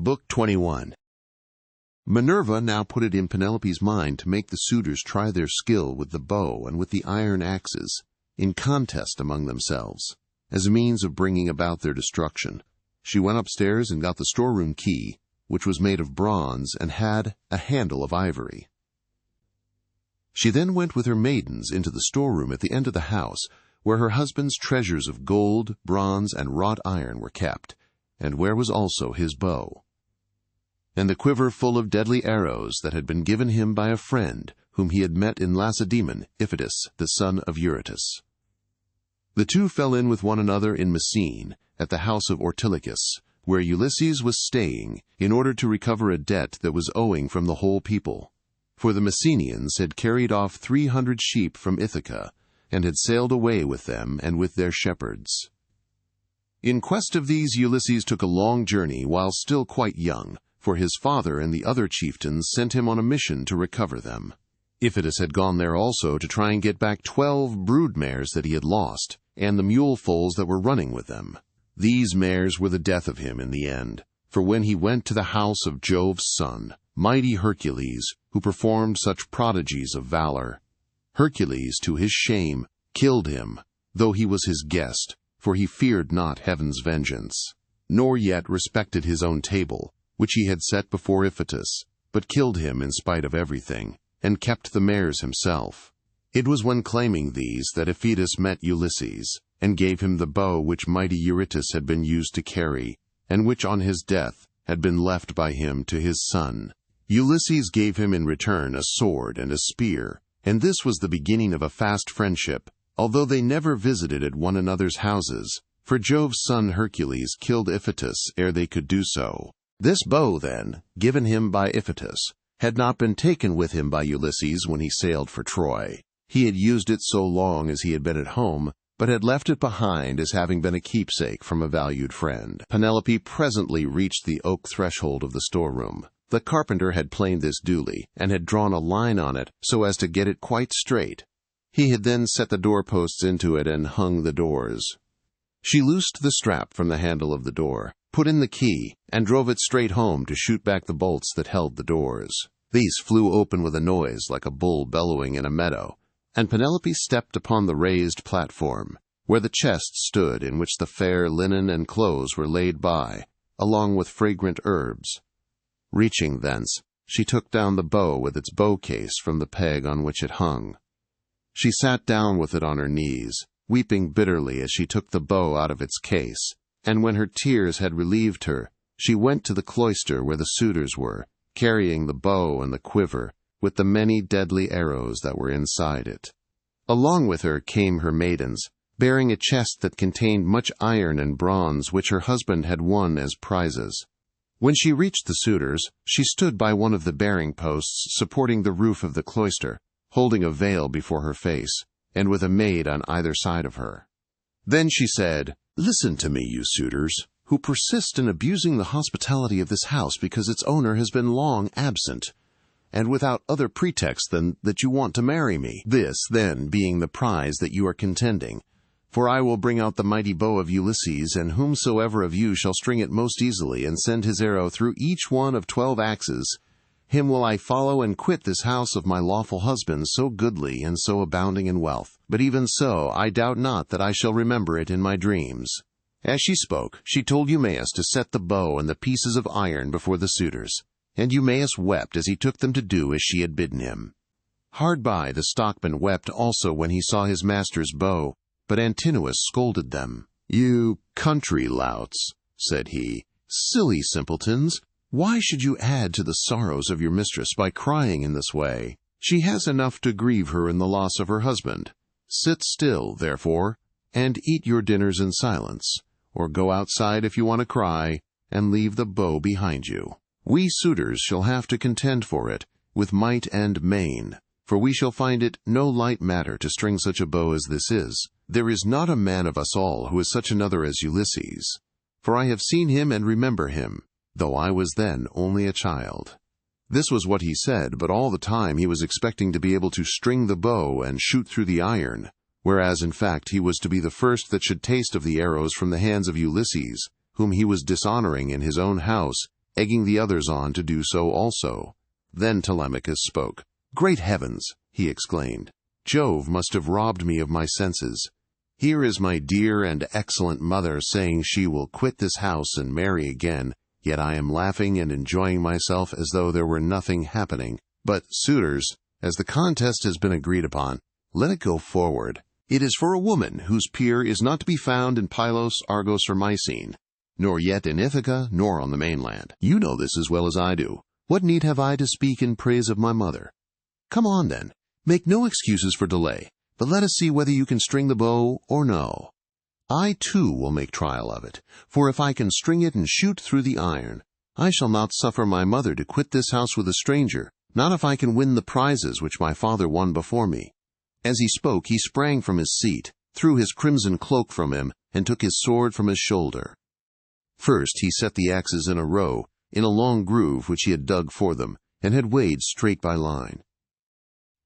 Book 21. Minerva now put it in Penelope's mind to make the suitors try their skill with the bow and with the iron axes, in contest among themselves, as a means of bringing about their destruction. She went upstairs and got the storeroom key, which was made of bronze and had a handle of ivory. She then went with her maidens into the storeroom at the end of the house, where her husband's treasures of gold, bronze, and wrought iron were kept, and where was also his bow, and the quiver full of deadly arrows that had been given him by a friend whom he had met in Lacedaemon, Iphitus, the son of Eurytus. The two fell in with one another in Messene, at the house of Ortilochus, where Ulysses was staying, in order to recover a debt that was owing from the whole people. For the Messenians had carried off 300 sheep from Ithaca, and had sailed away with them and with their shepherds. In quest of these Ulysses took a long journey while still quite young, for his father and the other chieftains sent him on a mission to recover them. Iphitus had gone there also to try and get back 12 brood mares that he had lost, and the mule foals that were running with them. These mares were the death of him in the end, for when he went to the house of Jove's son, mighty Hercules, who performed such prodigies of valor, Hercules, to his shame, killed him, though he was his guest, for he feared not heaven's vengeance, nor yet respected his own table, which he had set before Iphitus, but killed him in spite of everything, and kept the mares himself. It was when claiming these that Iphitus met Ulysses, and gave him the bow which mighty Eurytus had been used to carry, and which on his death had been left by him to his son. Ulysses gave him in return a sword and a spear, and this was the beginning of a fast friendship, although they never visited at one another's houses, for Jove's son Hercules killed Iphitus ere they could do so. This bow, then, given him by Iphitus, had not been taken with him by Ulysses when he sailed for Troy. He had used it so long as he had been at home, but had left it behind as having been a keepsake from a valued friend. Penelope presently reached the oak threshold of the storeroom. The carpenter had planed this duly, and had drawn a line on it so as to get it quite straight. He had then set the doorposts into it and hung the doors. She loosed the strap from the handle of the door, put in the key, and drove it straight home to shoot back the bolts that held the doors. These flew open with a noise like a bull bellowing in a meadow, and Penelope stepped upon the raised platform, where the chest stood in which the fair linen and clothes were laid by, along with fragrant herbs. Reaching thence, she took down the bow with its bow case from the peg on which it hung. She sat down with it on her knees, weeping bitterly as she took the bow out of its case, and when her tears had relieved her, she went to the cloister where the suitors were, carrying the bow and the quiver, with the many deadly arrows that were inside it. Along with her came her maidens, bearing a chest that contained much iron and bronze which her husband had won as prizes. When she reached the suitors, she stood by one of the bearing posts supporting the roof of the cloister, holding a veil before her face, and with a maid on either side of her. Then she said, "Listen to me, you suitors, who persist in abusing the hospitality of this house because its owner has been long absent, and without other pretext than that you want to marry me. This, then, being the prize that you are contending. For I will bring out the mighty bow of Ulysses, and whomsoever of you shall string it most easily, and send his arrow through each one of 12 axes, him will I follow and quit this house of my lawful husband, so goodly and so abounding in wealth. But even so, I doubt not that I shall remember it in my dreams." As she spoke, she told Eumaeus to set the bow and the pieces of iron before the suitors, and Eumaeus wept as he took them to do as she had bidden him. Hard by, the stockman wept also when he saw his master's bow, but Antinous scolded them. "You country louts," said he, "silly simpletons, why should you add to the sorrows of your mistress by crying in this way? She has enough to grieve her in the loss of her husband. Sit still, therefore, and eat your dinners in silence, or go outside if you want to cry, and leave the bow behind you. We suitors shall have to contend for it, with might and main, for we shall find it no light matter to string such a bow as this is. There is not a man of us all who is such another as Ulysses, for I have seen him and remember him, though I was then only a child." This was what he said, but all the time he was expecting to be able to string the bow and shoot through the iron, whereas in fact he was to be the first that should taste of the arrows from the hands of Ulysses, whom he was dishonoring in his own house, egging the others on to do so also. Then Telemachus spoke. "Great heavens!" he exclaimed. "Jove must have robbed me of my senses. Here is my dear and excellent mother saying she will quit this house and marry again, yet I am laughing and enjoying myself as though there were nothing happening. But, suitors, as the contest has been agreed upon, let it go forward. It is for a woman whose peer is not to be found in Pylos, Argos, or Mycene, nor yet in Ithaca, nor on the mainland. You know this as well as I do. What need have I to speak in praise of my mother? Come on, then. Make no excuses for delay, but let us see whether you can string the bow or no. I, too, will make trial of it, for if I can string it and shoot through the iron, I shall not suffer my mother to quit this house with a stranger, not if I can win the prizes which my father won before me." As he spoke, he sprang from his seat, threw his crimson cloak from him, and took his sword from his shoulder. First he set the axes in a row, in a long groove which he had dug for them, and had weighed straight by line.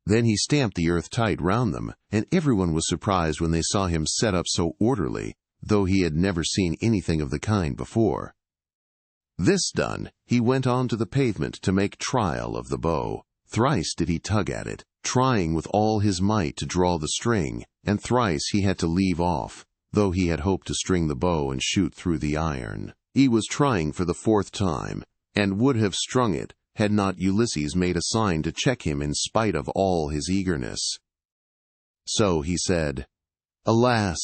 Then he stamped the earth tight round them, and everyone was surprised when they saw him set up so orderly, though he had never seen anything of the kind before. This done, he went on to the pavement to make trial of the bow. Thrice did he tug at it, trying with all his might to draw the string, and thrice he had to leave off, though he had hoped to string the bow and shoot through the iron. He was trying for the fourth time, and would have strung it, had not Ulysses made a sign to check him in spite of all his eagerness. So he said, "Alas!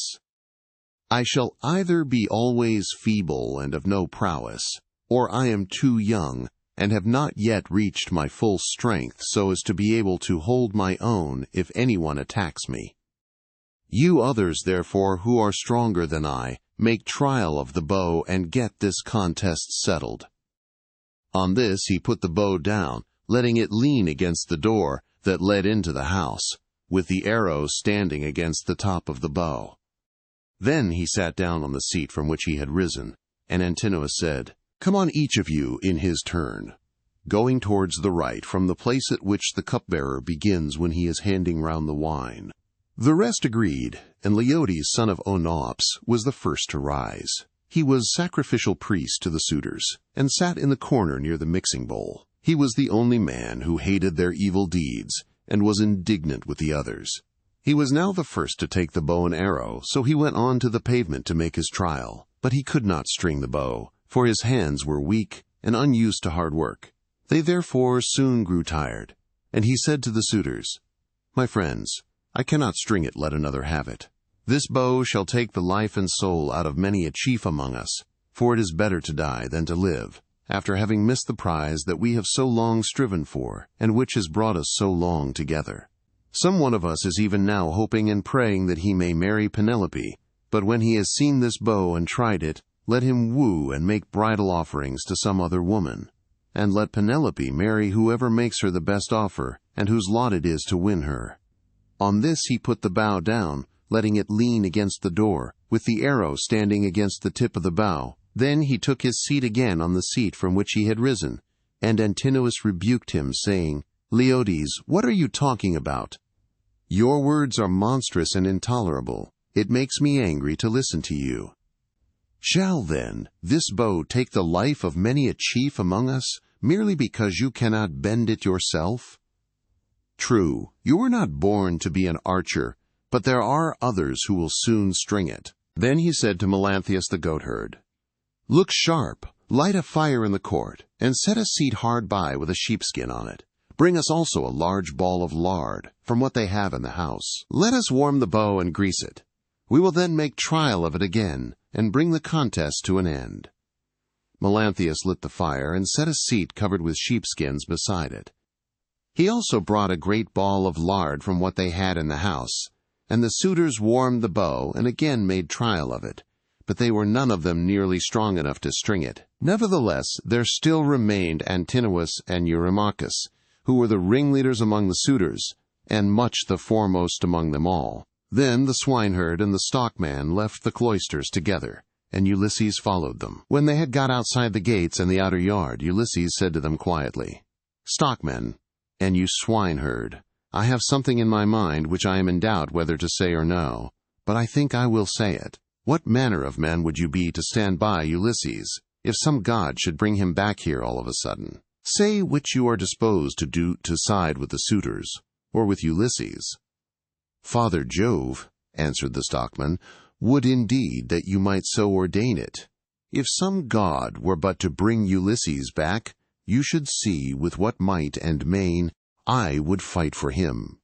I shall either be always feeble and of no prowess, or I am too young, and have not yet reached my full strength so as to be able to hold my own if anyone attacks me. You others, therefore, who are stronger than I, make trial of the bow and get this contest settled." On this he put the bow down, letting it lean against the door that led into the house, with the arrow standing against the top of the bow. Then he sat down on the seat from which he had risen, and Antinous said, "Come on, each of you, in his turn," going towards the right from the place at which the cupbearer begins when he is handing round the wine. The rest agreed, and Leodes, son of Onops, was the first to rise. He was sacrificial priest to the suitors, and sat in the corner near the mixing bowl. He was the only man who hated their evil deeds, and was indignant with the others. He was now the first to take the bow and arrow, so he went on to the pavement to make his trial. But he could not string the bow, for his hands were weak and unused to hard work. They therefore soon grew tired, and he said to the suitors, "My friends, I cannot string it, let another have it. This bow shall take the life and soul out of many a chief among us, for it is better to die than to live, after having missed the prize that we have so long striven for, and which has brought us so long together. Some one of us is even now hoping and praying that he may marry Penelope, but when he has seen this bow and tried it, let him woo and make bridal offerings to some other woman, and let Penelope marry whoever makes her the best offer, and whose lot it is to win her." On this he put the bow down, letting it lean against the door, with the arrow standing against the tip of the bow. Then he took his seat again on the seat from which he had risen, and Antinous rebuked him, saying, "Leodes, what are you talking about? Your words are monstrous and intolerable. It makes me angry to listen to you. Shall, then, this bow take the life of many a chief among us, merely because you cannot bend it yourself? True, you were not born to be an archer, but there are others who will soon string it." Then he said to Melanthius the goatherd, "Look sharp, light a fire in the court, and set a seat hard by with a sheepskin on it. Bring us also a large ball of lard, from what they have in the house. Let us warm the bow and grease it. We will then make trial of it again, and bring the contest to an end." Melanthius lit the fire and set a seat covered with sheepskins beside it. He also brought a great ball of lard from what they had in the house, and the suitors warmed the bow and again made trial of it, but they were none of them nearly strong enough to string it. Nevertheless, there still remained Antinous and Eurymachus, who were the ringleaders among the suitors, and much the foremost among them all. Then the swineherd and the stockman left the cloisters together, and Ulysses followed them. When they had got outside the gates and the outer yard, Ulysses said to them quietly, "Stockmen, and you swineherd, I have something in my mind which I am in doubt whether to say or no, but I think I will say it. What manner of men would you be to stand by Ulysses? if some god should bring him back here all of a sudden. Say which you are disposed to do to side with the suitors, or with Ulysses." "Father Jove," answered the stockman, "would indeed that you might so ordain it. If some god were but to bring Ulysses back, you should see with what might and main I would fight for him."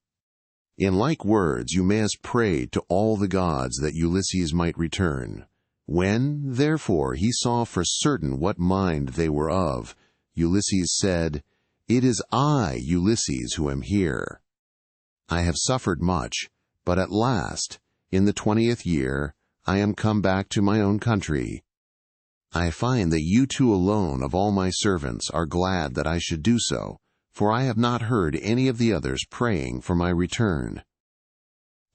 In like words Eumaeus prayed to all the gods that Ulysses might return. When, therefore, he saw for certain what mind they were of, Ulysses said, "It is I, Ulysses, who am here. I have suffered much, but at last, in the 20th year, I am come back to my own country. I find that you two alone of all my servants are glad that I should do so, for I have not heard any of the others praying for my return.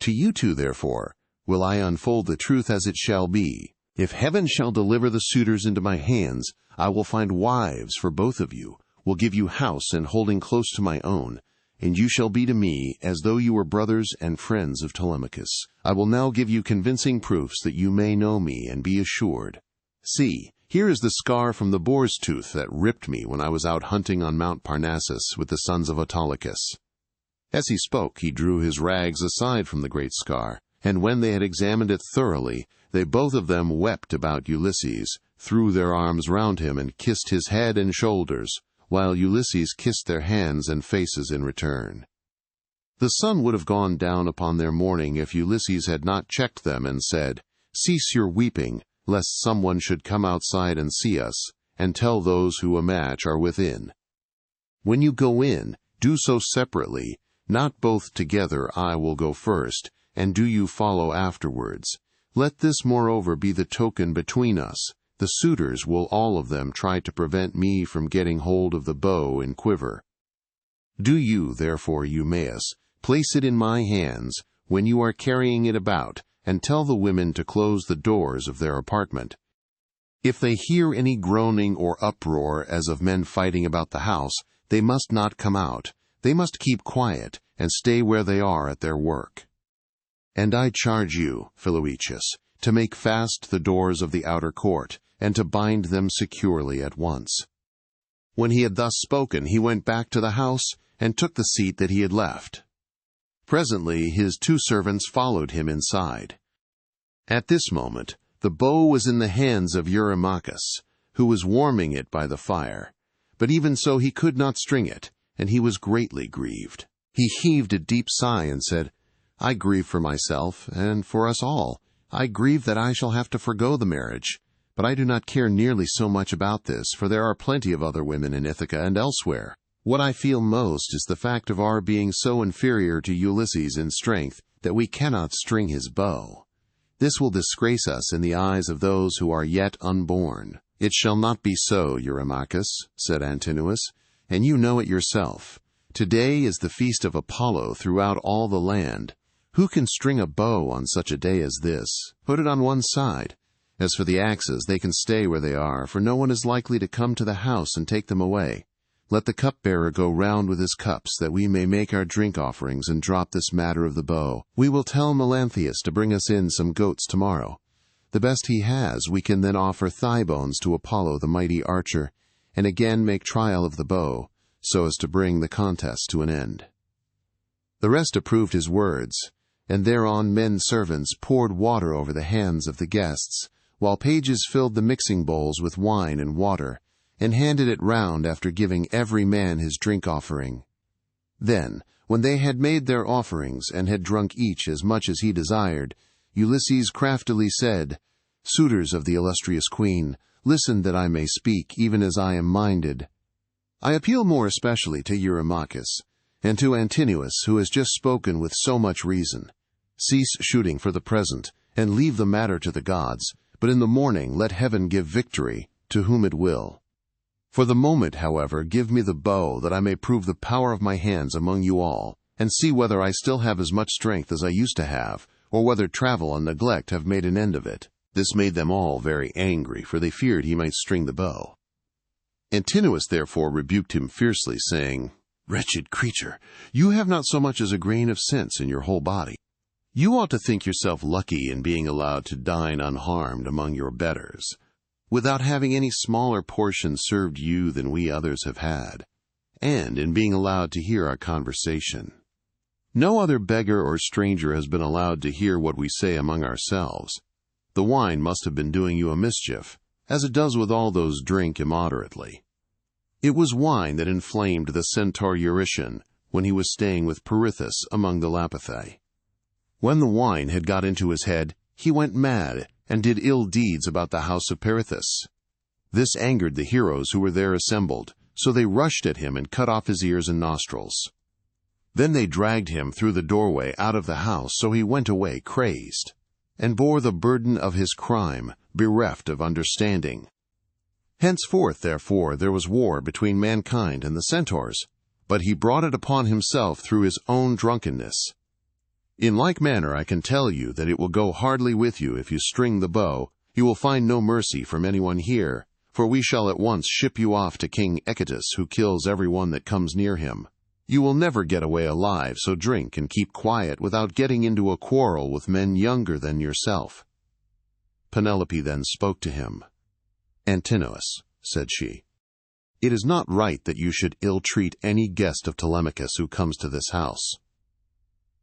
To you two, therefore, will I unfold the truth as it shall be. If heaven shall deliver the suitors into my hands, I will find wives for both of you, will give you house and holding close to my own, and you shall be to me as though you were brothers and friends of Telemachus. I will now give you convincing proofs that you may know me and be assured. See, here is the scar from the boar's tooth that ripped me when I was out hunting on Mount Parnassus with the sons of Autolycus." As he spoke, he drew his rags aside from the great scar, and when they had examined it thoroughly, they both of them wept about Ulysses, threw their arms round him, and kissed his head and shoulders, while Ulysses kissed their hands and faces in return. The sun would have gone down upon their mourning if Ulysses had not checked them and said, "Cease your weeping, lest someone should come outside and see us, and tell those who a match are within. When you go in, do so separately, not both together. I will go first, and do you follow afterwards. Let this moreover be the token between us. The suitors will all of them try to prevent me from getting hold of the bow and quiver. Do you, therefore, Eumaeus, place it in my hands when you are carrying it about, and tell the women to close the doors of their apartment. If they hear any groaning or uproar as of men fighting about the house, they must not come out. They must keep quiet and stay where they are at their work. And I charge you, Philoetius, to make fast the doors of the outer court, and to bind them securely at once." When he had thus spoken, he went back to the house and took the seat that he had left. Presently his two servants followed him inside. At this moment the bow was in the hands of Eurymachus, who was warming it by the fire. But even so he could not string it, and he was greatly grieved. He heaved a deep sigh and said, "I grieve for myself, and for us all. I grieve that I shall have to forgo the marriage. But I do not care nearly so much about this, for there are plenty of other women in Ithaca and elsewhere. What I feel most is the fact of our being so inferior to Ulysses in strength that we cannot string his bow. This will disgrace us in the eyes of those who are yet unborn." "It shall not be so, Eurymachus," said Antinous, "and you know it yourself. Today is the feast of Apollo throughout all the land. Who can string a bow on such a day as this? Put it on one side. As for the axes, they can stay where they are, for no one is likely to come to the house and take them away. Let the cupbearer go round with his cups, that we may make our drink offerings and drop this matter of the bow. We will tell Melanthius to bring us in some goats tomorrow. The best he has we can then offer thigh bones to Apollo the mighty archer, and again make trial of the bow, so as to bring the contest to an end." The rest approved his words, and thereon men servants poured water over the hands of the guests, while pages filled the mixing bowls with wine and water, and handed it round after giving every man his drink offering. Then, when they had made their offerings, and had drunk each as much as he desired, Ulysses craftily said, "Suitors of the illustrious queen, listen that I may speak, even as I am minded. I appeal more especially to Eurymachus, and to Antinous, who has just spoken with so much reason. Cease shooting for the present, and leave the matter to the gods, but in the morning let heaven give victory to whom it will. For the moment, however, give me the bow, that I may prove the power of my hands among you all, and see whether I still have as much strength as I used to have, or whether travel and neglect have made an end of it." This made them all very angry, for they feared he might string the bow. Antinous therefore rebuked him fiercely, saying, "Wretched creature, you have not so much as a grain of sense in your whole body. You ought to think yourself lucky in being allowed to dine unharmed among your betters. without having any smaller portion served you than we others have had, and in being allowed to hear our conversation. No other beggar or stranger has been allowed to hear what we say among ourselves. The wine must have been doing you a mischief, as it does with all those drink immoderately. It was wine that inflamed the centaur Eurytion when he was staying with Perithous among the Lapithae. When the wine had got into his head, he went mad and did ill deeds about the house of Perithous. This angered the heroes who were there assembled, so they rushed at him and cut off his ears and nostrils. Then they dragged him through the doorway out of the house, so he went away crazed, and bore the burden of his crime, bereft of understanding. Henceforth, therefore, there was war between mankind and the centaurs, but he brought it upon himself through his own drunkenness. In like manner I can tell you that it will go hardly with you if you string the bow. You will find no mercy from anyone here, for we shall at once ship you off to King XXII, who kills every one that comes near him. You will never get away alive, so drink and keep quiet without getting into a quarrel with men younger than yourself." Penelope then spoke to him. "Antinous," said she, "it is not right that you should ill-treat any guest of Telemachus who comes to this house.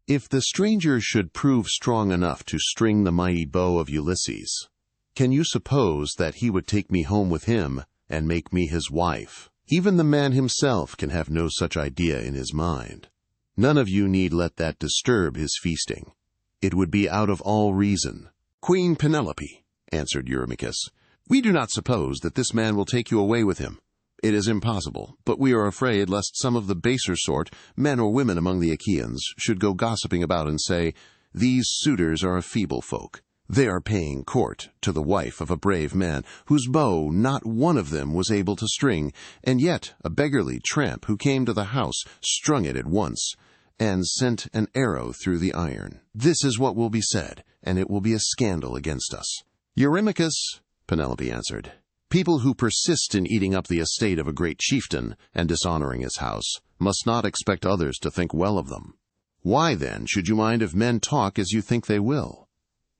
If the stranger should prove strong enough to string the mighty bow of Ulysses, can you suppose that he would take me home with him and make me his wife? Even the man himself can have no such idea in his mind. None of you need let that disturb his feasting. It would be out of all reason." "Queen Penelope," answered Eurymachus, "we do not suppose that this man will take you away with him. It is impossible, but we are afraid lest some of the baser sort, men or women among the Achaeans, should go gossiping about and say, 'These suitors are a feeble folk. They are paying court to the wife of a brave man, whose bow not one of them was able to string, and yet a beggarly tramp who came to the house strung it at once, and sent an arrow through the iron.' This is what will be said, and it will be a scandal against us." "Eurymachus," Penelope answered, "people who persist in eating up the estate of a great chieftain and dishonoring his house must not expect others to think well of them. Why, then, should you mind if men talk as you think they will?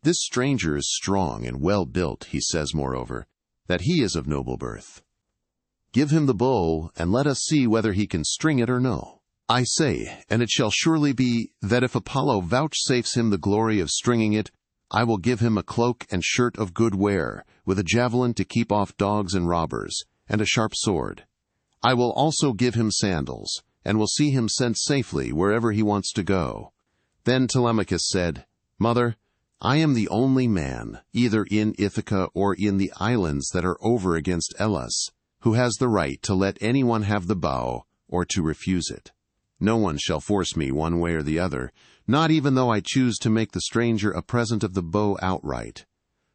This stranger is strong and well-built, he says, moreover, that he is of noble birth. Give him the bow, and let us see whether he can string it or no. I say, and it shall surely be, that if Apollo vouchsafes him the glory of stringing it, I will give him a cloak and shirt of good wear, with a javelin to keep off dogs and robbers, and a sharp sword. I will also give him sandals, and will see him sent safely wherever he wants to go." Then Telemachus said, "Mother, I am the only man, either in Ithaca or in the islands that are over against Hellas, who has the right to let anyone have the bow, or to refuse it. No one shall force me one way or the other, not even though I choose to make the stranger a present of the bow outright,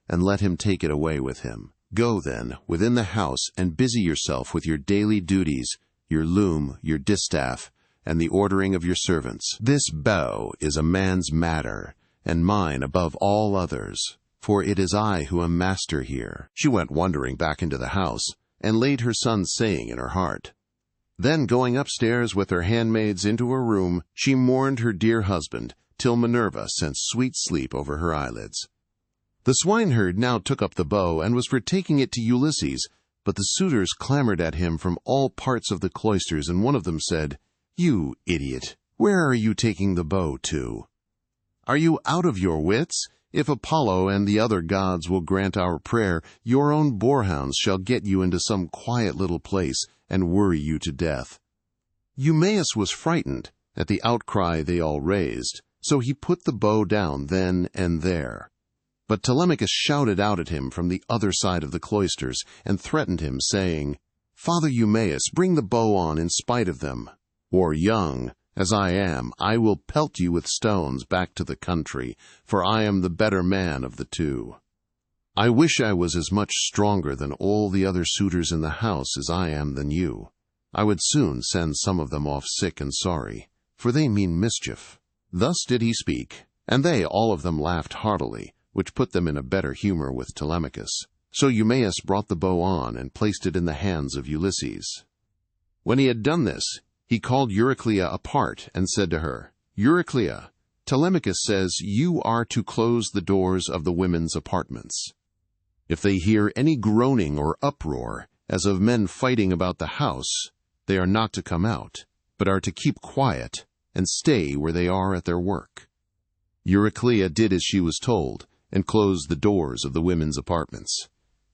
and let him take it away with him. Go, then, within the house, and busy yourself with your daily duties, your loom, your distaff, and the ordering of your servants. This bow is a man's matter, and mine above all others, for it is I who am master here." She went wondering back into the house, and laid her son's saying in her heart. Then, going upstairs with her handmaids into her room, she mourned her dear husband, till Minerva sent sweet sleep over her eyelids. The swineherd now took up the bow, and was for taking it to Ulysses, but the suitors clamored at him from all parts of the cloisters, and one of them said, "You idiot, where are you taking the bow to? Are you out of your wits? If Apollo and the other gods will grant our prayer, your own boarhounds shall get you into some quiet little place and worry you to death." Eumaeus was frightened at the outcry they all raised, so he put the bow down then and there. But Telemachus shouted out at him from the other side of the cloisters, and threatened him, saying, "Father Eumaeus, bring the bow on in spite of them, or young as I am, I will pelt you with stones back to the country, for I am the better man of the two. I wish I was as much stronger than all the other suitors in the house as I am than you. I would soon send some of them off sick and sorry, for they mean mischief." Thus did he speak, and they all of them laughed heartily, which put them in a better humor with Telemachus. So Eumaeus brought the bow on, and placed it in the hands of Ulysses. When he had done this, he called Euryclea apart, and said to her, "Euryclea, Telemachus says you are to close the doors of the women's apartments." If they hear any groaning or uproar, as of men fighting about the house, they are not to come out, but are to keep quiet and stay where they are at their work." Euryclea did as she was told, and closed the doors of the women's apartments.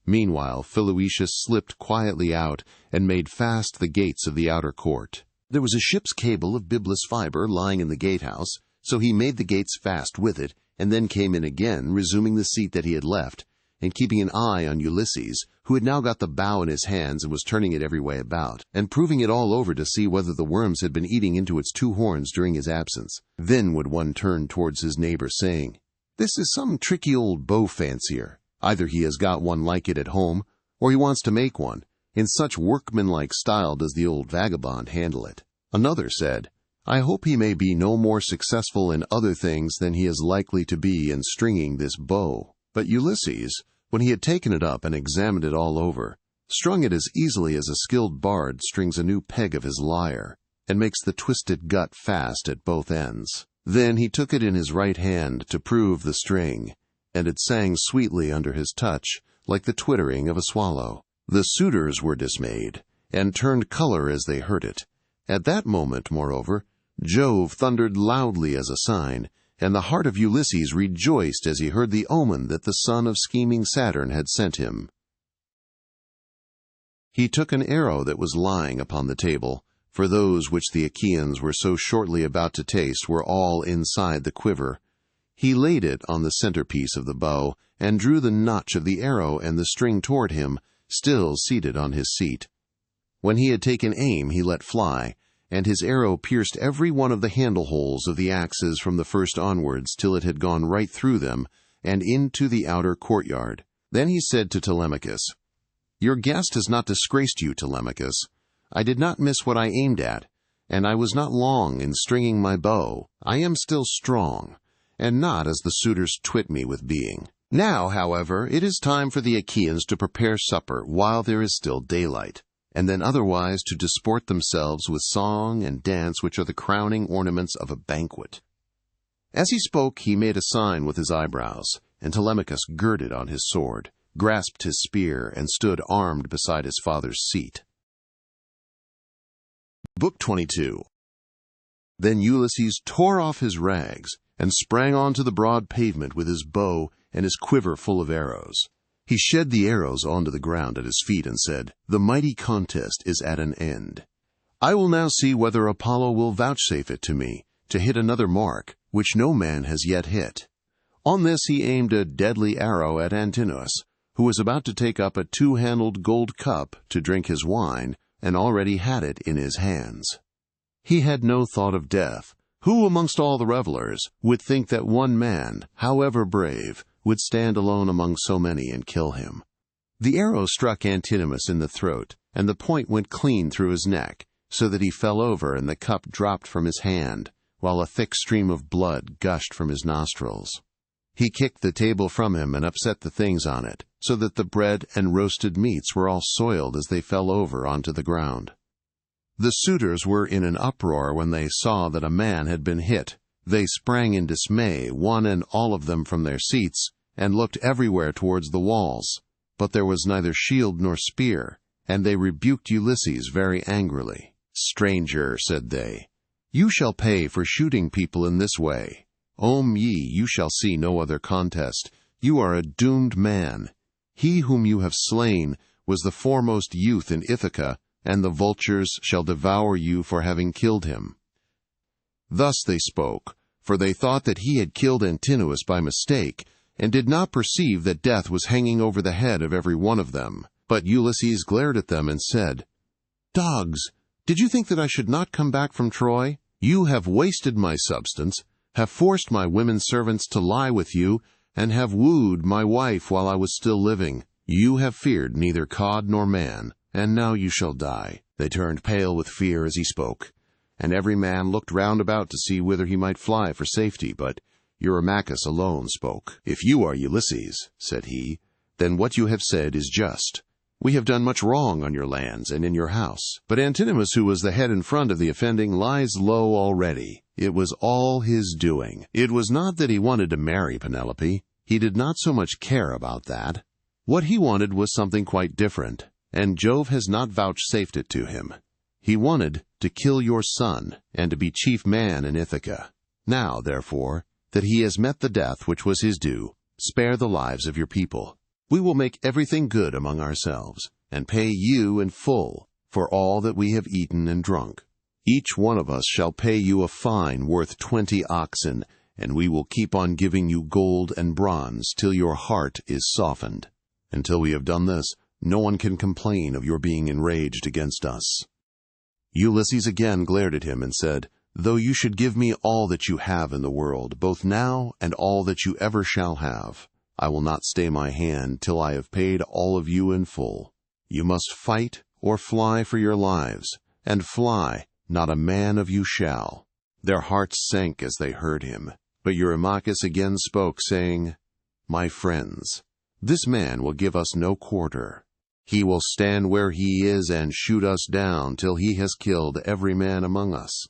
Meanwhile, Philoetius slipped quietly out and made fast the gates of the outer court. There was a ship's cable of biblous fiber lying in the gatehouse, so he made the gates fast with it, and then came in again, resuming the seat that he had left, and keeping an eye on Ulysses, who had now got the bow in his hands and was turning it every way about, and proving it all over to see whether the worms had been eating into its two horns during his absence. Then would one turn towards his neighbor, saying, "This is some tricky old bow fancier. Either he has got one like it at home, or he wants to make one. In such workmanlike style does the old vagabond handle it." Another said, "I hope he may be no more successful in other things than he is likely to be in stringing this bow." But Ulysses, when he had taken it up and examined it all over, strung it as easily as a skilled bard strings a new peg of his lyre, and makes the twisted gut fast at both ends. Then he took it in his right hand to prove the string, and it sang sweetly under his touch, like the twittering of a swallow. The suitors were dismayed, and turned color as they heard it. At that moment, moreover, Jove thundered loudly as a sign, and the heart of Ulysses rejoiced as he heard the omen that the son of scheming Saturn had sent him. He took an arrow that was lying upon the table, for those which the Achaeans were so shortly about to taste were all inside the quiver. He laid it on the centerpiece of the bow, and drew the notch of the arrow and the string toward him, still seated on his seat. When he had taken aim, he let fly, and his arrow pierced every one of the handle holes of the axes from the first onwards, till it had gone right through them, and into the outer courtyard. Then he said to Telemachus, "Your guest has not disgraced you, Telemachus. I did not miss what I aimed at, and I was not long in stringing my bow. I am still strong, and not as the suitors twit me with being. Now, however, it is time for the Achaeans to prepare supper while there is still daylight, and then otherwise to disport themselves with song and dance, which are the crowning ornaments of a banquet." As he spoke, he made a sign with his eyebrows, and Telemachus girded on his sword, grasped his spear, and stood armed beside his father's seat. Book 22. Then Ulysses tore off his rags, and sprang onto the broad pavement with his bow and his quiver full of arrows. He shed the arrows onto the ground at his feet and said, "The mighty contest is at an end. I will now see whether Apollo will vouchsafe it to me, to hit another mark, which no man has yet hit." On this he aimed a deadly arrow at Antinous, who was about to take up a two-handled gold cup to drink his wine, and already had it in his hands. He had no thought of death. Who amongst all the revelers would think that one man, however brave, would stand alone among so many and kill him? The arrow struck Antinomus in the throat, and the point went clean through his neck, so that he fell over and the cup dropped from his hand, while a thick stream of blood gushed from his nostrils. He kicked the table from him and upset the things on it, so that the bread and roasted meats were all soiled as they fell over onto the ground. The suitors were in an uproar when they saw that a man had been hit. They sprang in dismay, one and all of them, from their seats, and looked everywhere towards the walls. But there was neither shield nor spear, and they rebuked Ulysses very angrily. "Stranger," said they, "you shall pay for shooting people in this way. Ye, you shall see no other contest. You are a doomed man. He whom you have slain was the foremost youth in Ithaca, and the vultures shall devour you for having killed him." Thus they spoke, for they thought that he had killed Antinous by mistake, and did not perceive that death was hanging over the head of every one of them. But Ulysses glared at them and said, "Dogs, did you think that I should not come back from Troy? You have wasted my substance, have forced my women servants to lie with you, and have wooed my wife while I was still living. You have feared neither God nor man, and now you shall die." They turned pale with fear as he spoke, and every man looked round about to see whither he might fly for safety, but Eurymachus alone spoke. "If you are Ulysses," said he, "then what you have said is just. We have done much wrong on your lands and in your house. But Antinomus, who was the head and front of the offending, lies low already. It was all his doing. It was not that he wanted to marry Penelope. He did not so much care about that. What he wanted was something quite different, and Jove has not vouchsafed it to him. He wanted to kill your son and to be chief man in Ithaca. Now, therefore, that he has met the death which was his due, spare the lives of your people. We will make everything good among ourselves, and pay you in full for all that we have eaten and drunk. Each one of us shall pay you a fine worth 20 oxen, and we will keep on giving you gold and bronze till your heart is softened. Until we have done this, no one can complain of your being enraged against us." Ulysses again glared at him and said, "Though you should give me all that you have in the world, both now and all that you ever shall have, I will not stay my hand till I have paid all of you in full. You must fight or fly for your lives, and fly, not a man of you shall." Their hearts sank as they heard him, but Eurymachus again spoke, saying, "My friends, this man will give us no quarter. He will stand where he is and shoot us down till he has killed every man among us.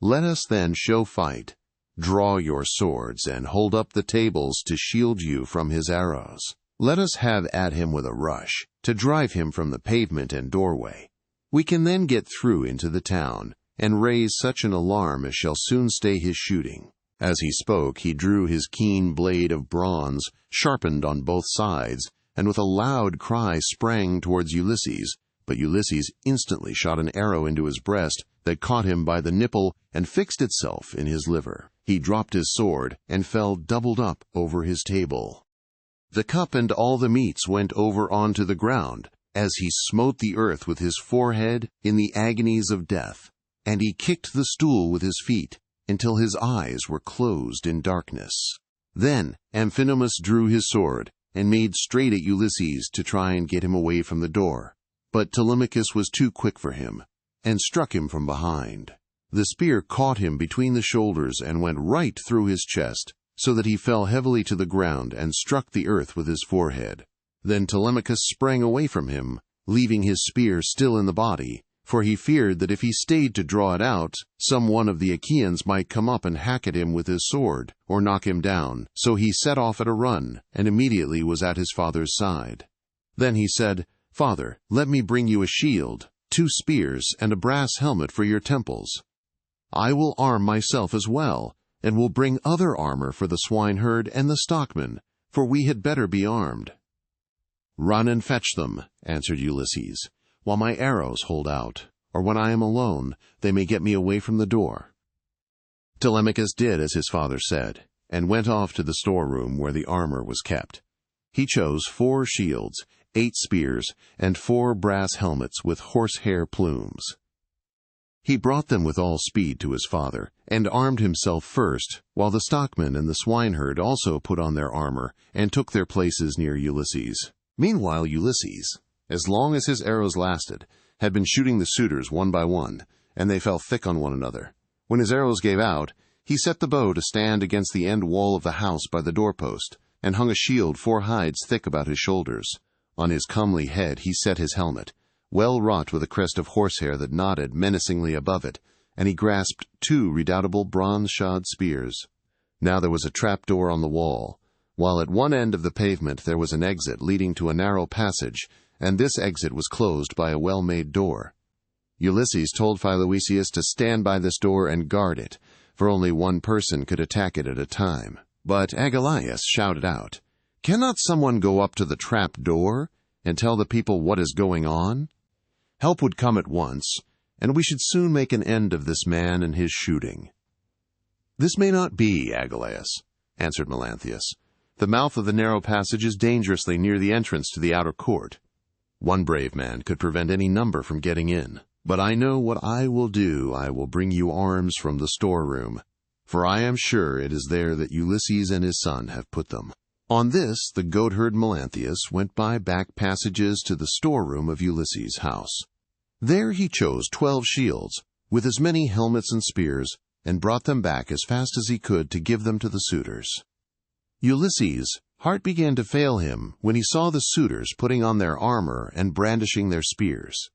Let us then show fight. Draw your swords and hold up the tables to shield you from his arrows. Let us have at him with a rush, to drive him from the pavement and doorway. We can then get through into the town, and raise such an alarm as shall soon stay his shooting." As he spoke, he drew his keen blade of bronze, sharpened on both sides, and with a loud cry sprang towards Ulysses. But Ulysses instantly shot an arrow into his breast that caught him by the nipple and fixed itself in his liver. He dropped his sword and fell doubled up over his table. The cup and all the meats went over onto the ground, as he smote the earth with his forehead in the agonies of death, and he kicked the stool with his feet, until his eyes were closed in darkness. Then Amphinomus drew his sword, and made straight at Ulysses to try and get him away from the door. But Telemachus was too quick for him, and struck him from behind. The spear caught him between the shoulders and went right through his chest, so that he fell heavily to the ground and struck the earth with his forehead. Then Telemachus sprang away from him, leaving his spear still in the body, for he feared that if he stayed to draw it out, some one of the Achaeans might come up and hack at him with his sword, or knock him down. So he set off at a run, and immediately was at his father's side. Then he said, "Father, let me bring you a shield, 2 spears, and a brass helmet for your temples. I will arm myself as well, and will bring other armor for the swineherd and the stockman, for we had better be armed." "Run and fetch them," answered Ulysses, "while my arrows hold out, or when I am alone, they may get me away from the door." Telemachus did as his father said, and went off to the storeroom where the armor was kept. He chose 4 shields, 8 spears, and 4 brass helmets with horsehair plumes. He brought them with all speed to his father, and armed himself first, while the stockman and the swineherd also put on their armor, and took their places near Ulysses. Meanwhile Ulysses, as long as his arrows lasted, had been shooting the suitors one by one, and they fell thick on one another. When his arrows gave out, he set the bow to stand against the end wall of the house by the doorpost, and hung a shield 4 hides thick about his shoulders. On his comely head he set his helmet, well wrought with a crest of horsehair that nodded menacingly above it, and he grasped 2 redoubtable bronze-shod spears. Now there was a trap-door on the wall, while at one end of the pavement there was an exit leading to a narrow passage, and this exit was closed by a well-made door. Ulysses told Philoetius to stand by this door and guard it, for only one person could attack it at a time. But Agelaus shouted out, "Cannot someone go up to the trap door and tell the people what is going on? Help would come at once, and we should soon make an end of this man and his shooting." "This may not be, Agelaus," answered Melanthius. "The mouth of the narrow passage is dangerously near the entrance to the outer court. One brave man could prevent any number from getting in. But I know what I will do. I will bring you arms from the storeroom, for I am sure it is there that Ulysses and his son have put them." On this, the goatherd Melanthius went by back passages to the storeroom of Ulysses' house. There he chose 12 shields, with as many helmets and spears, and brought them back as fast as he could to give them to the suitors. Ulysses' heart began to fail him when he saw the suitors putting on their armor and brandishing their spears.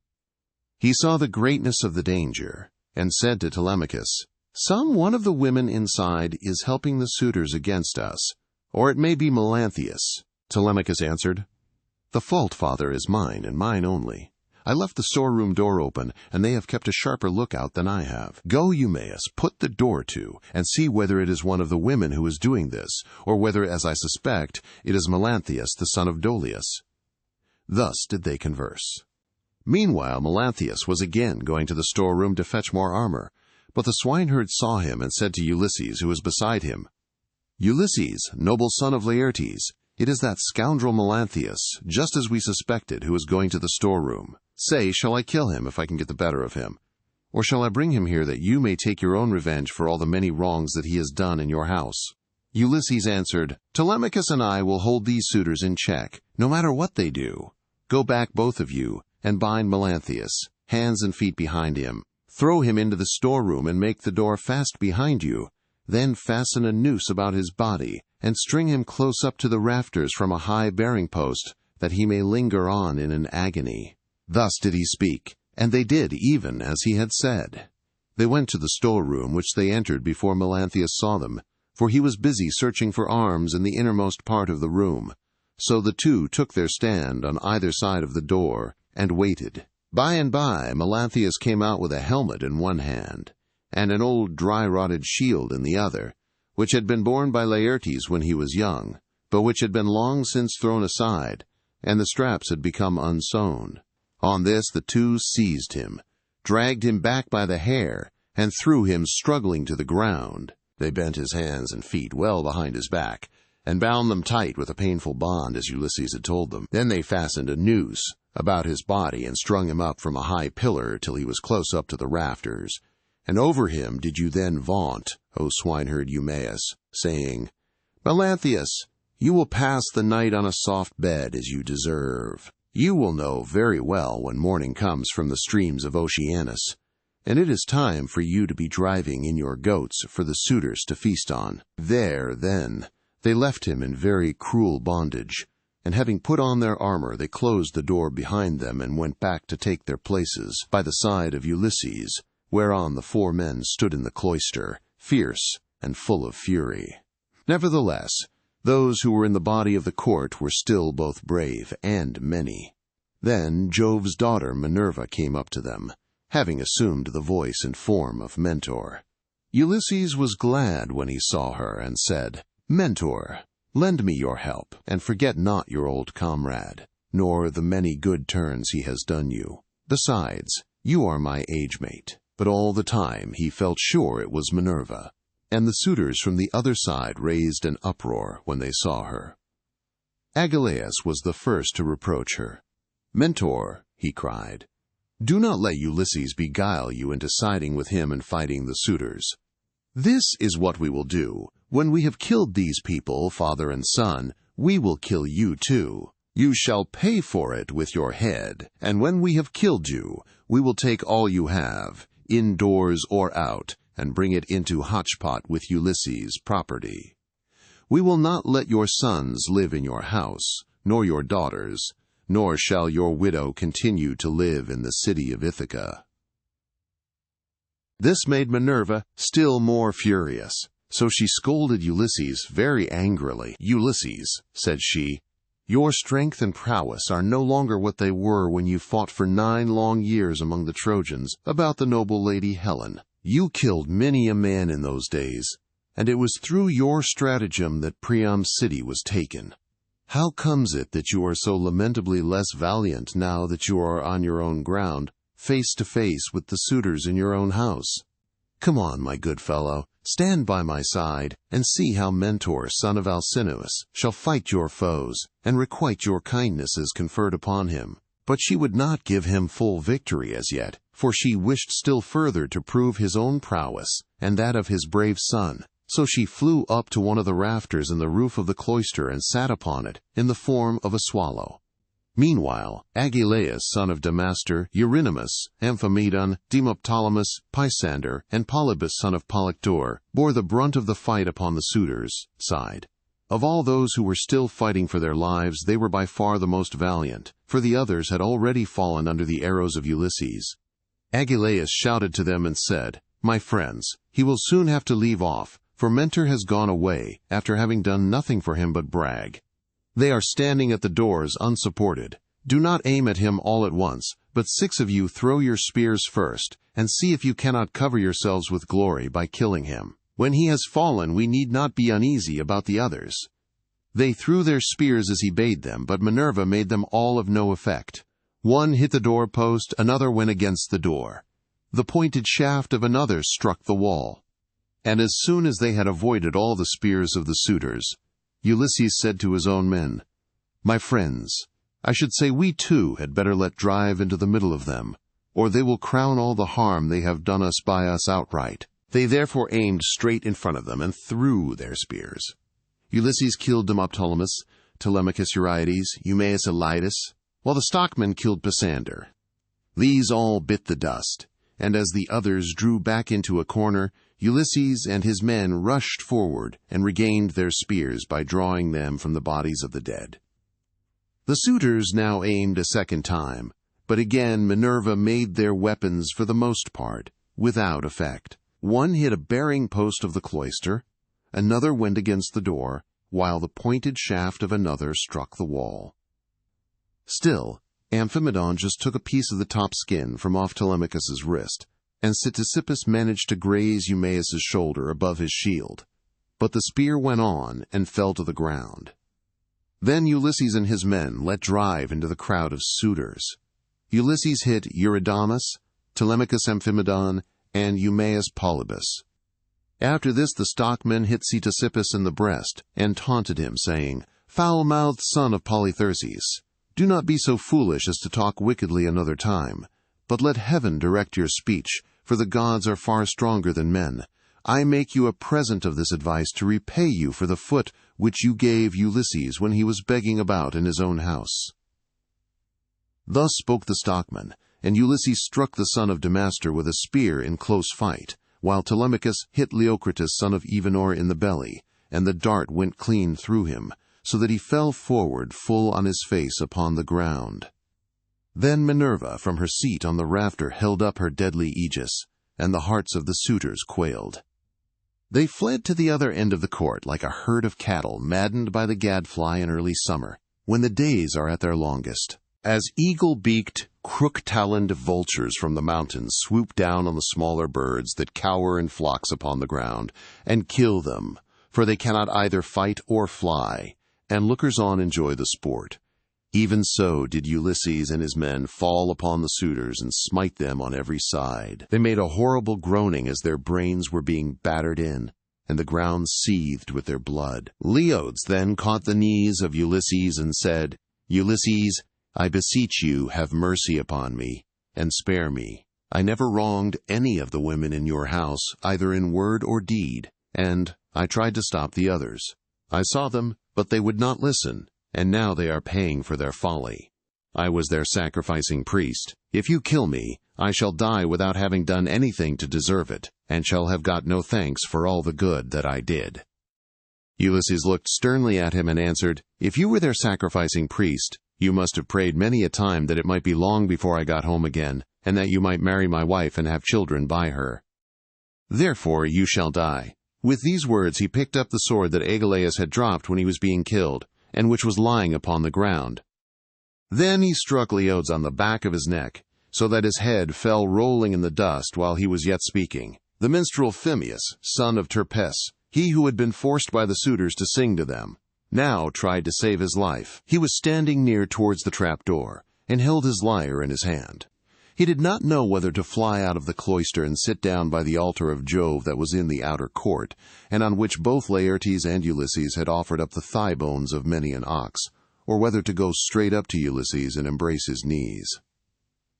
He saw the greatness of the danger, and said to Telemachus, "Some one of the women inside is helping the suitors against us, or it may be Melanthius." Telemachus answered, The fault, father, is mine, and mine only. I left the storeroom door open, and they have kept a sharper lookout than I have. Go, Eumaeus, put the door to, and see whether it is one of the women who is doing this, or whether, as I suspect, it is Melanthius, the son of Dolius." Thus did they converse. Meanwhile Melanthius was again going to the storeroom to fetch more armor, but the swineherd saw him and said to Ulysses, who was beside him, "Ulysses, noble son of Laertes, it is that scoundrel Melanthius, just as we suspected, who is going to the storeroom. Say, shall I kill him if I can get the better of him? Or shall I bring him here that you may take your own revenge for all the many wrongs that he has done in your house?" Ulysses answered, "Telemachus and I will hold these suitors in check, no matter what they do. Go back, both of you, and bind Melanthius, hands and feet behind him. Throw him into the storeroom and make the door fast behind you. Then fasten a noose about his body, and string him close up to the rafters from a high bearing post, that he may linger on in an agony." Thus did he speak, and they did even as he had said. They went to the storeroom, which they entered before Melanthius saw them, for he was busy searching for arms in the innermost part of the room. So the two took their stand on either side of the door, and waited. By and by Melanthius came out with a helmet in one hand, and an old dry-rotted shield in the other, which had been borne by Laertes when he was young, but which had been long since thrown aside, and the straps had become unsewn. On this the two seized him, dragged him back by the hair, and threw him struggling to the ground. They bent his hands and feet well behind his back, and bound them tight with a painful bond, as Ulysses had told them. Then they fastened a noose about his body and strung him up from a high pillar till he was close up to the rafters. And over him did you then vaunt, O swineherd Eumaeus, saying, "Melanthius, you will pass the night on a soft bed as you deserve. You will know very well when morning comes from the streams of Oceanus, and it is time for you to be driving in your goats for the suitors to feast on." There, then, they left him in very cruel bondage, and having put on their armor, they closed the door behind them and went back to take their places by the side of Ulysses, whereon the four men stood in the cloister, fierce and full of fury. Nevertheless, those who were in the body of the court were still both brave and many. Then Jove's daughter Minerva came up to them, having assumed the voice and form of Mentor. Ulysses was glad when he saw her, and said, "Mentor, lend me your help, and forget not your old comrade, nor the many good turns he has done you. Besides, you are my age-mate." But all the time he felt sure it was Minerva, and the suitors from the other side raised an uproar when they saw her. Agelaus was the first to reproach her. "Mentor," he cried, "do not let Ulysses beguile you into siding with him and fighting the suitors. This is what we will do. When we have killed these people, father and son, we will kill you too. You shall pay for it with your head, and when we have killed you, we will take all you have, indoors or out, and bring it into hotchpot with Ulysses' property. We will not let your sons live in your house, nor your daughters, nor shall your widow continue to live in the city of Ithaca." This made Minerva still more furious, so she scolded Ulysses very angrily. "Ulysses," said she, "your strength and prowess are no longer what they were when you fought for 9 long years among the Trojans about the noble lady Helen. You killed many a man in those days, and it was through your stratagem that Priam's city was taken. How comes it that you are so lamentably less valiant now that you are on your own ground, face to face with the suitors in your own house? Come on, my good fellow, stand by my side, and see how Mentor, son of Alcinous, shall fight your foes, and requite your kindnesses conferred upon him." But she would not give him full victory as yet, for she wished still further to prove his own prowess, and that of his brave son. So she flew up to one of the rafters in the roof of the cloister and sat upon it, in the form of a swallow. Meanwhile, Agelaus, son of Damastor, Eurynomus, Amphimedon, Demoptolemus, Pisander, and Polybus, son of Polyctor, bore the brunt of the fight upon the suitors' side. Of all those who were still fighting for their lives, they were by far the most valiant, for the others had already fallen under the arrows of Ulysses. Agelaus shouted to them and said, "My friends, he will soon have to leave off, for Mentor has gone away, after having done nothing for him but brag. They are standing at the doors unsupported. Do not aim at him all at once, but 6 of you throw your spears first, and see if you cannot cover yourselves with glory by killing him. When he has fallen, we need not be uneasy about the others." They threw their spears as he bade them, but Minerva made them all of no effect. One hit the door-post, another went against the door. The pointed shaft of another struck the wall. And as soon as they had avoided all the spears of the suitors, Ulysses said to his own men, "My friends, I should say we too had better let drive into the middle of them, or they will crown all the harm they have done us by us outright." They therefore aimed straight in front of them and threw their spears. Ulysses killed Demoptolemus, Telemachus Euryades, Eumaeus Elytus, while the stockmen killed Pisander. These all bit the dust, and as the others drew back into a corner, Ulysses and his men rushed forward and regained their spears by drawing them from the bodies of the dead. The suitors now aimed a second time, but again Minerva made their weapons for the most part without effect. One hit a bearing post of the cloister, another went against the door, while the pointed shaft of another struck the wall. Still, Amphimedon just took a piece of the top skin from off Telemachus's wrist, and Ctesippus managed to graze Eumaeus's shoulder above his shield. But the spear went on and fell to the ground. Then Ulysses and his men let drive into the crowd of suitors. Ulysses hit Eurydamas, Telemachus Amphimedon, and Eumaeus Polybus. After this the stockmen hit Ctesippus in the breast, and taunted him, saying, "Foul-mouthed son of Polytherses, do not be so foolish as to talk wickedly another time, but let heaven direct your speech, for the gods are far stronger than men. I make you a present of this advice to repay you for the foot which you gave Ulysses when he was begging about in his own house." Thus spoke the stockman, and Ulysses struck the son of Damastor with a spear in close fight, while Telemachus hit Leocritus son of Evenor in the belly, and the dart went clean through him, so that he fell forward full on his face upon the ground. Then Minerva from her seat on the rafter held up her deadly aegis, and the hearts of the suitors quailed. They fled to the other end of the court like a herd of cattle maddened by the gadfly in early summer, when the days are at their longest. As eagle-beaked, crook-taloned vultures from the mountains swoop down on the smaller birds that cower in flocks upon the ground, and kill them, for they cannot either fight or fly, and lookers-on enjoy the sport. Even so did Ulysses and his men fall upon the suitors and smite them on every side. They made a horrible groaning as their brains were being battered in, and the ground seethed with their blood. Leodes then caught the knees of Ulysses and said, "Ulysses, I beseech you, have mercy upon me, and spare me. I never wronged any of the women in your house, either in word or deed, and I tried to stop the others. I saw them, but they would not listen, and now they are paying for their folly. I was their sacrificing priest. If you kill me, I shall die without having done anything to deserve it, and shall have got no thanks for all the good that I did." Ulysses looked sternly at him and answered, "If you were their sacrificing priest, you must have prayed many a time that it might be long before I got home again, and that you might marry my wife and have children by her. Therefore you shall die." With these words he picked up the sword that Agelaus had dropped when he was being killed, and which was lying upon the ground. Then he struck Leodes on the back of his neck, so that his head fell rolling in the dust while he was yet speaking. The minstrel Phemius, son of Terpes, he who had been forced by the suitors to sing to them, now tried to save his life. He was standing near towards the trap-door, and held his lyre in his hand. He did not know whether to fly out of the cloister and sit down by the altar of Jove that was in the outer court, and on which both Laertes and Ulysses had offered up the thigh bones of many an ox, or whether to go straight up to Ulysses and embrace his knees.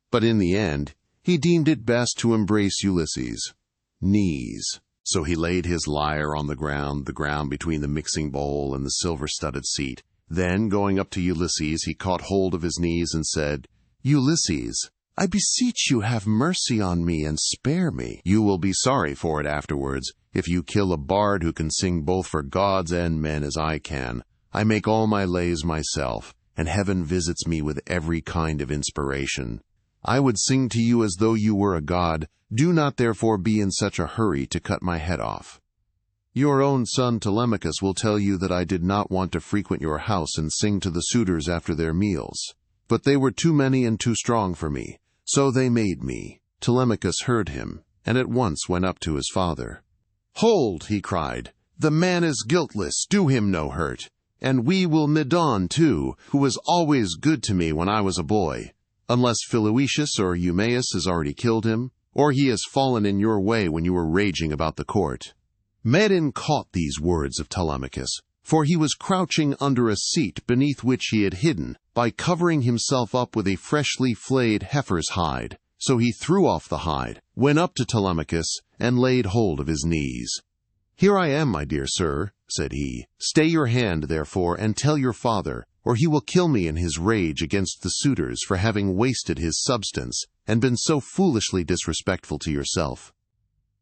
But in the end, he deemed it best to embrace Ulysses' knees. So he laid his lyre on the ground between the mixing bowl and the silver-studded seat. Then, going up to Ulysses, he caught hold of his knees and said, "Ulysses, I beseech you, have mercy on me and spare me. You will be sorry for it afterwards, if you kill a bard who can sing both for gods and men as I can. I make all my lays myself, and heaven visits me with every kind of inspiration. I would sing to you as though you were a god. Do not therefore be in such a hurry to cut my head off." Your own son Telemachus will tell you that I did not want to frequent your house and sing to the suitors after their meals. But they were too many and too strong for me, so they made me." Telemachus heard him, and at once went up to his father. "Hold," he cried, "the man is guiltless, do him no hurt. And we will Medon too, who was always good to me when I was a boy, unless Philoetius or Eumaeus has already killed him, or he has fallen in your way when you were raging about the court." Medon caught these words of Telemachus, for he was crouching under a seat beneath which he had hidden, by covering himself up with a freshly flayed heifer's hide. So he threw off the hide, went up to Telemachus, and laid hold of his knees. "Here I am, my dear sir," said he. "Stay your hand, therefore, and tell your father, or he will kill me in his rage against the suitors for having wasted his substance, and been so foolishly disrespectful to yourself."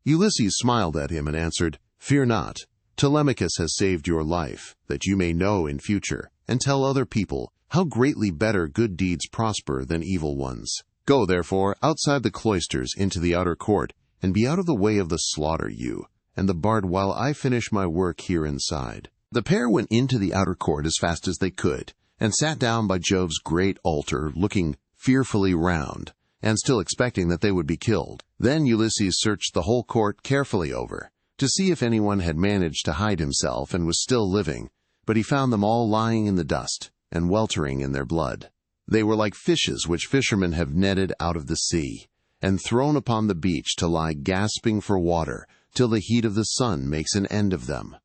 Ulysses smiled at him and answered, "Fear not. Telemachus has saved your life, that you may know in future, and tell other people, how greatly better good deeds prosper than evil ones. Go, therefore, outside the cloisters into the outer court, and be out of the way of the slaughter, you and the bard, while I finish my work here inside." The pair went into the outer court as fast as they could, and sat down by Jove's great altar, looking fearfully round, and still expecting that they would be killed. Then Ulysses searched the whole court carefully over, to see if anyone had managed to hide himself and was still living, but he found them all lying in the dust, and weltering in their blood. They were like fishes which fishermen have netted out of the sea, and thrown upon the beach to lie gasping for water, till the heat of the sun makes an end of them.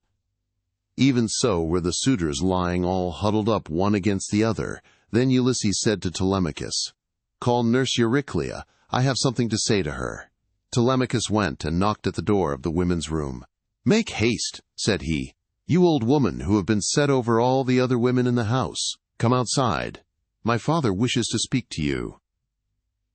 Even so were the suitors lying all huddled up one against the other. Then Ulysses said to Telemachus, "Call nurse Euryclea, I have something to say to her." Telemachus went and knocked at the door of the women's room. "Make haste," said he, "you old woman who have been set over all the other women in the house. Come outside. My father wishes to speak to you."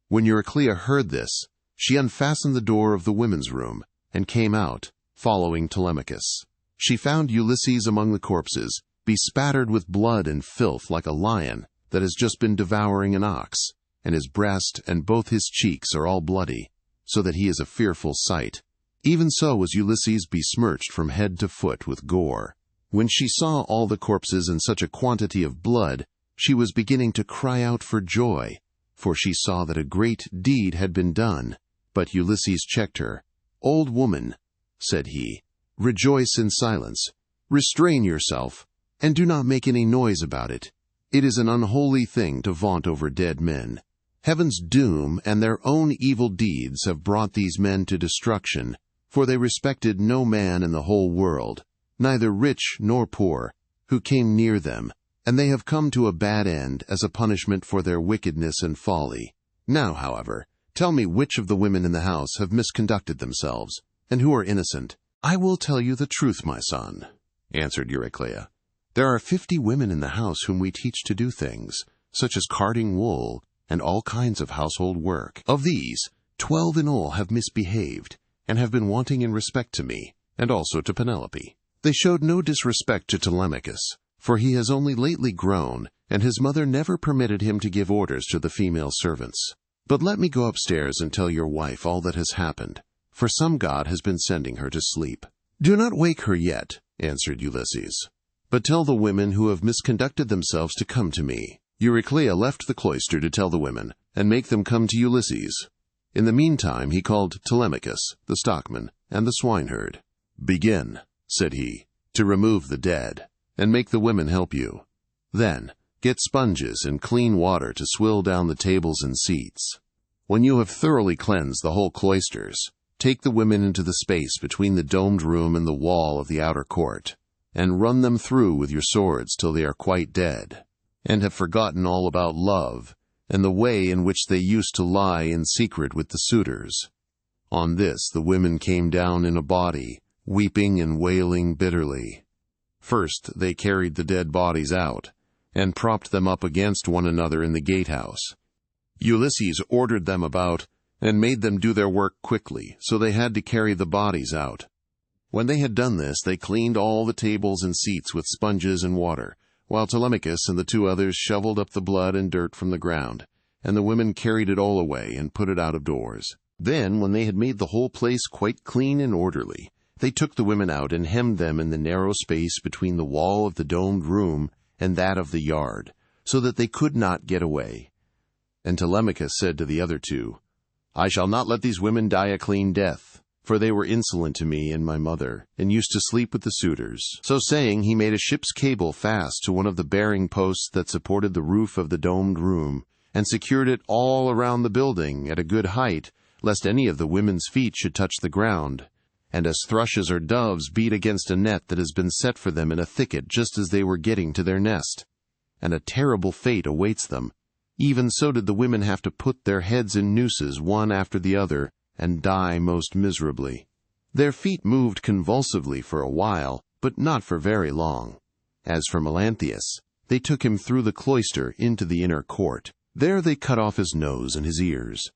When Euryclea heard this, she unfastened the door of the women's room, and came out, following Telemachus. She found Ulysses among the corpses, bespattered with blood and filth like a lion that has just been devouring an ox, and his breast and both his cheeks are all bloody, so that he is a fearful sight. Even so was Ulysses besmirched from head to foot with gore. When she saw all the corpses in such a quantity of blood, she was beginning to cry out for joy, for she saw that a great deed had been done. But Ulysses checked her. "Old woman," said he, "rejoice in silence. Restrain yourself, and do not make any noise about it. It is an unholy thing to vaunt over dead men. Heaven's doom and their own evil deeds have brought these men to destruction, for they respected no man in the whole world, neither rich nor poor, who came near them, and they have come to a bad end as a punishment for their wickedness and folly. Now, however, tell me which of the women in the house have misconducted themselves, and who are innocent." "I will tell you the truth, my son," answered Euryclea. "There are 50 women in the house whom we teach to do things, such as carding wool and all kinds of household work. Of these, 12 in all have misbehaved, and have been wanting in respect to me, and also to Penelope. They showed no disrespect to Telemachus, for he has only lately grown, and his mother never permitted him to give orders to the female servants. But let me go upstairs and tell your wife all that has happened, for some god has been sending her to sleep." "Do not wake her yet," answered Ulysses, "but tell the women who have misconducted themselves to come to me." Euryclea left the cloister to tell the women, and make them come to Ulysses. In the meantime he called Telemachus, the stockman, and the swineherd. "Begin," said he, "to remove the dead, and make the women help you. Then get sponges and clean water to swill down the tables and seats. When you have thoroughly cleansed the whole cloisters, take the women into the space between the domed room and the wall of the outer court, and run them through with your swords till they are quite dead, and have forgotten all about love, and the way in which they used to lie in secret with the suitors." On this the women came down in a body, weeping and wailing bitterly. First they carried the dead bodies out, and propped them up against one another in the gatehouse. Ulysses ordered them about, and made them do their work quickly, so they had to carry the bodies out. When they had done this, they cleaned all the tables and seats with sponges and water, while Telemachus and the 2 others shoveled up the blood and dirt from the ground, and the women carried it all away and put it out of doors. Then, when they had made the whole place quite clean and orderly, They took the women out and hemmed them in the narrow space between the wall of the domed room and that of the yard, so that they could not get away. And Telemachus said to the other two, "I shall not let these women die a clean death, for they were insolent to me and my mother, and used to sleep with the suitors." So saying, he made a ship's cable fast to one of the bearing posts that supported the roof of the domed room, and secured it all around the building at a good height, lest any of the women's feet should touch the ground. And as thrushes or doves beat against a net that has been set for them in a thicket just as they were getting to their nest, and a terrible fate awaits them, even so did the women have to put their heads in nooses one after the other, and die most miserably. Their feet moved convulsively for a while, but not for very long. As for Melanthius, they took him through the cloister into the inner court. There they cut off his nose and his ears.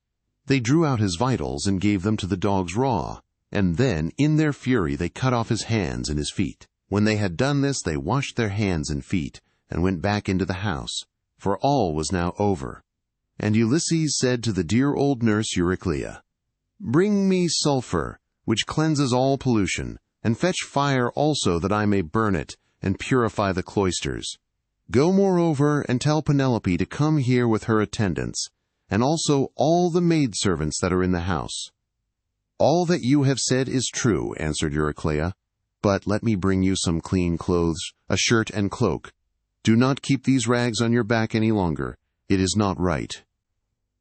They drew out his vitals and gave them to the dogs raw, and then, in their fury, they cut off his hands and his feet. When they had done this, they washed their hands and feet, and went back into the house, for all was now over. And Ulysses said to the dear old nurse Euryclea, "Bring me sulphur, which cleanses all pollution, and fetch fire also that I may burn it, and purify the cloisters. Go moreover, and tell Penelope to come here with her attendants, and also all the maidservants that are in the house." "All that you have said is true," answered Euryclea, "but let me bring you some clean clothes, a shirt and cloak. Do not keep these rags on your back any longer. It is not right."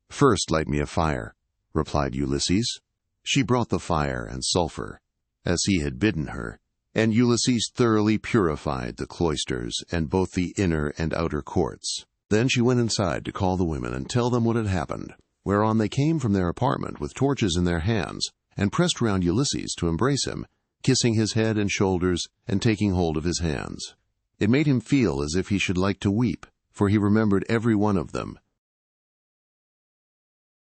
"First light me a fire," replied Ulysses. She brought the fire and sulphur, as he had bidden her, and Ulysses thoroughly purified the cloisters and both the inner and outer courts. Then she went inside to call the women and tell them what had happened, whereon they came from their apartment with torches in their hands, and pressed round Ulysses to embrace him, kissing his head and shoulders, and taking hold of his hands. It made him feel as if he should like to weep, for he remembered every one of them,